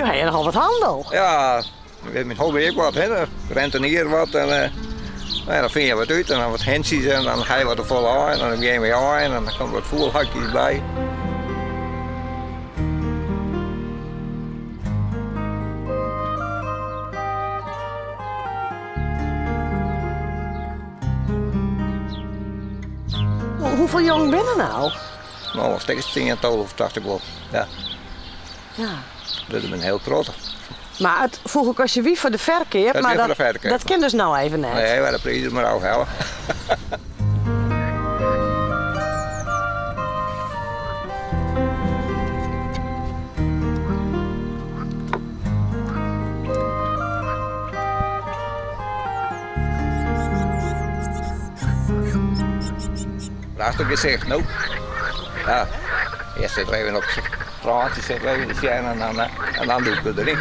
Je hebt nogal wat handel. Ja, met hobby ik wat, hè. Dan rentenier wat en nou ja, dan vind je wat uit en dan wat hensjes en dan ga je wat er vol aan en dan ga je mee aan en dan komt wat voelhakjes bij. Hoeveel jong ben je nou? Nou, een stukje 10 of 80 wel. Ja. Ja. Dat is een heel trots. Maar het vogelkastje wie voor de verkeer, maar dat ken dus nou even net. Nee, wij de prijzen maar ook helpen. Prachtig gezicht, nou. Ja, eerst zitten we even op het straatje, zitten we even in de schijn en dan doe ik het erin.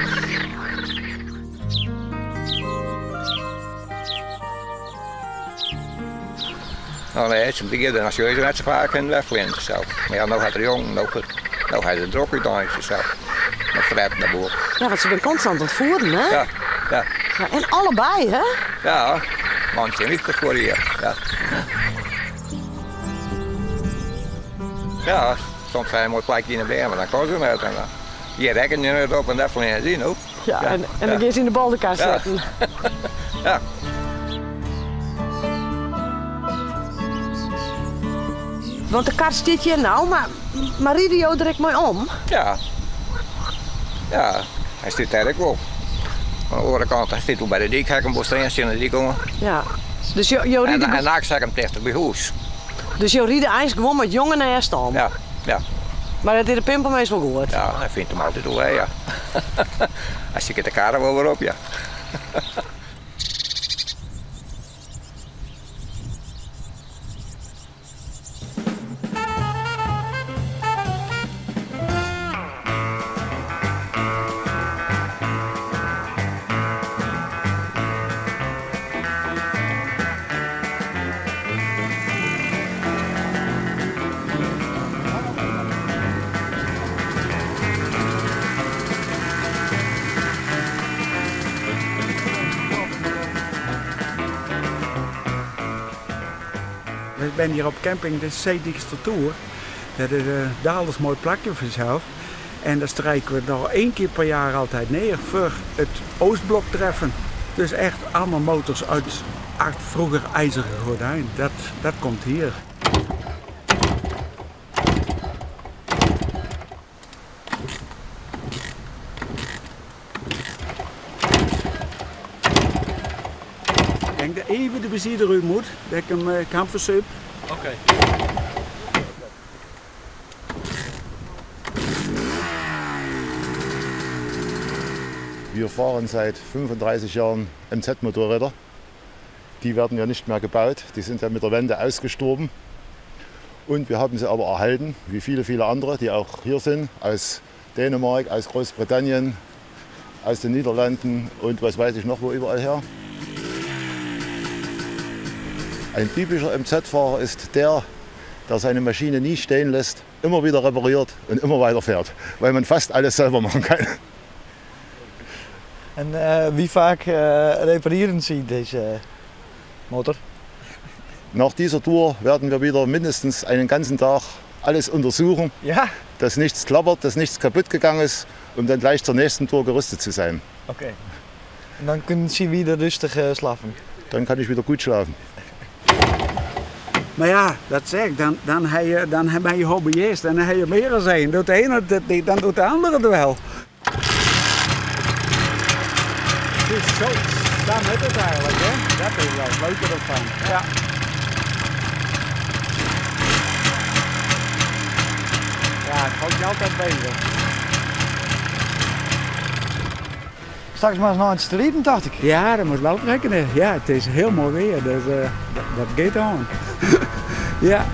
Nou nee, het is een beetje als je net zo vaak in de wegvliegen zelf. Maar ja, nou gaat er jong, nou gaat er druk uit aan jezelf. Dat verrijpt naar boven. Ja, want ze zijn constant aan het voeren, hè? Ja, ja. Ja, en allebei, hè? Ja, manche niet voor hier. Ja. Ja, soms ga je een mooi plekje in de berg, maar dan kan ze net. En hier rekken je het op en dat vliegen zien ook. Ja, en dan ga je ze in de baldenkast zetten. Ja. Want de kar zit hier nou, maar rieden jou direct mooi om? Ja. Ja, hij zit daar ook wel. Aan de andere kant, hij zit toen bij de dik, hij kan bosstreens in de dik komen. Ja. Dus jou rieden... En naakt zeg hem tegen bij huis. Dus jou rieden eigenlijk gewoon met jongen naar eerst om? Ja, ja. Maar dat is de pimpel meestal goed? Ja, hij vindt hem altijd wel, ja. Hij zit de kar wel weer op, ja. Ik ben hier op camping de Zeedikstertour. Dat is een daalers mooi plakje vanzelf. En daar strijken we nog 1 keer per jaar altijd neer voor het Oostblok treffen. Dus echt allemaal motors uit vroeger ijzeren gordijn. Dat komt hier. Ik denk dat even de bezier eruit moet, dat ik hem kan versuppen. Oké. Wir fahren seit 35 Jahren MZ-Motorräder. Die werden ja nicht mehr gebaut, die sind ja mit der Wende ausgestorben. Und wir haben sie aber erhalten, wie viele, viele andere, die auch hier sind, aus Dänemark, aus Großbritannien, aus den Niederlanden und was weiß ich noch wo überall her. Ein typischer MZ-Fahrer ist der seine Maschine nie stehen lässt, immer wieder repariert und immer weiter fährt, weil man fast alles selber machen kann. En wie vaak reparieren Sie deze Motor? Nach dieser Tour werden wir wieder mindestens einen ganzen Tag alles untersuchen, Ja? dass nichts klappert, dass nichts kaputt gegangen ist, um dann gleich zur nächsten Tour gerüstet zu sein. Oké. En dan kunnen Sie wieder rustig slapen? Dann kann ich wieder gut schlafen. Maar ja, dat zeg ik, dan ben je hobbyist en dan heb je meer dan één. Doet de ene het niet, dan doet de andere het wel. Dus zo, daar met het eigenlijk, hè? Dat is wel het leuke ervan. Ja. Ja, het houdt je altijd bezig. Straks maar eens naar het rijden, dacht ik. Ja, dat moet wel rekenen. Ja, het is heel mooi weer, dus dat gaat aan. Ja.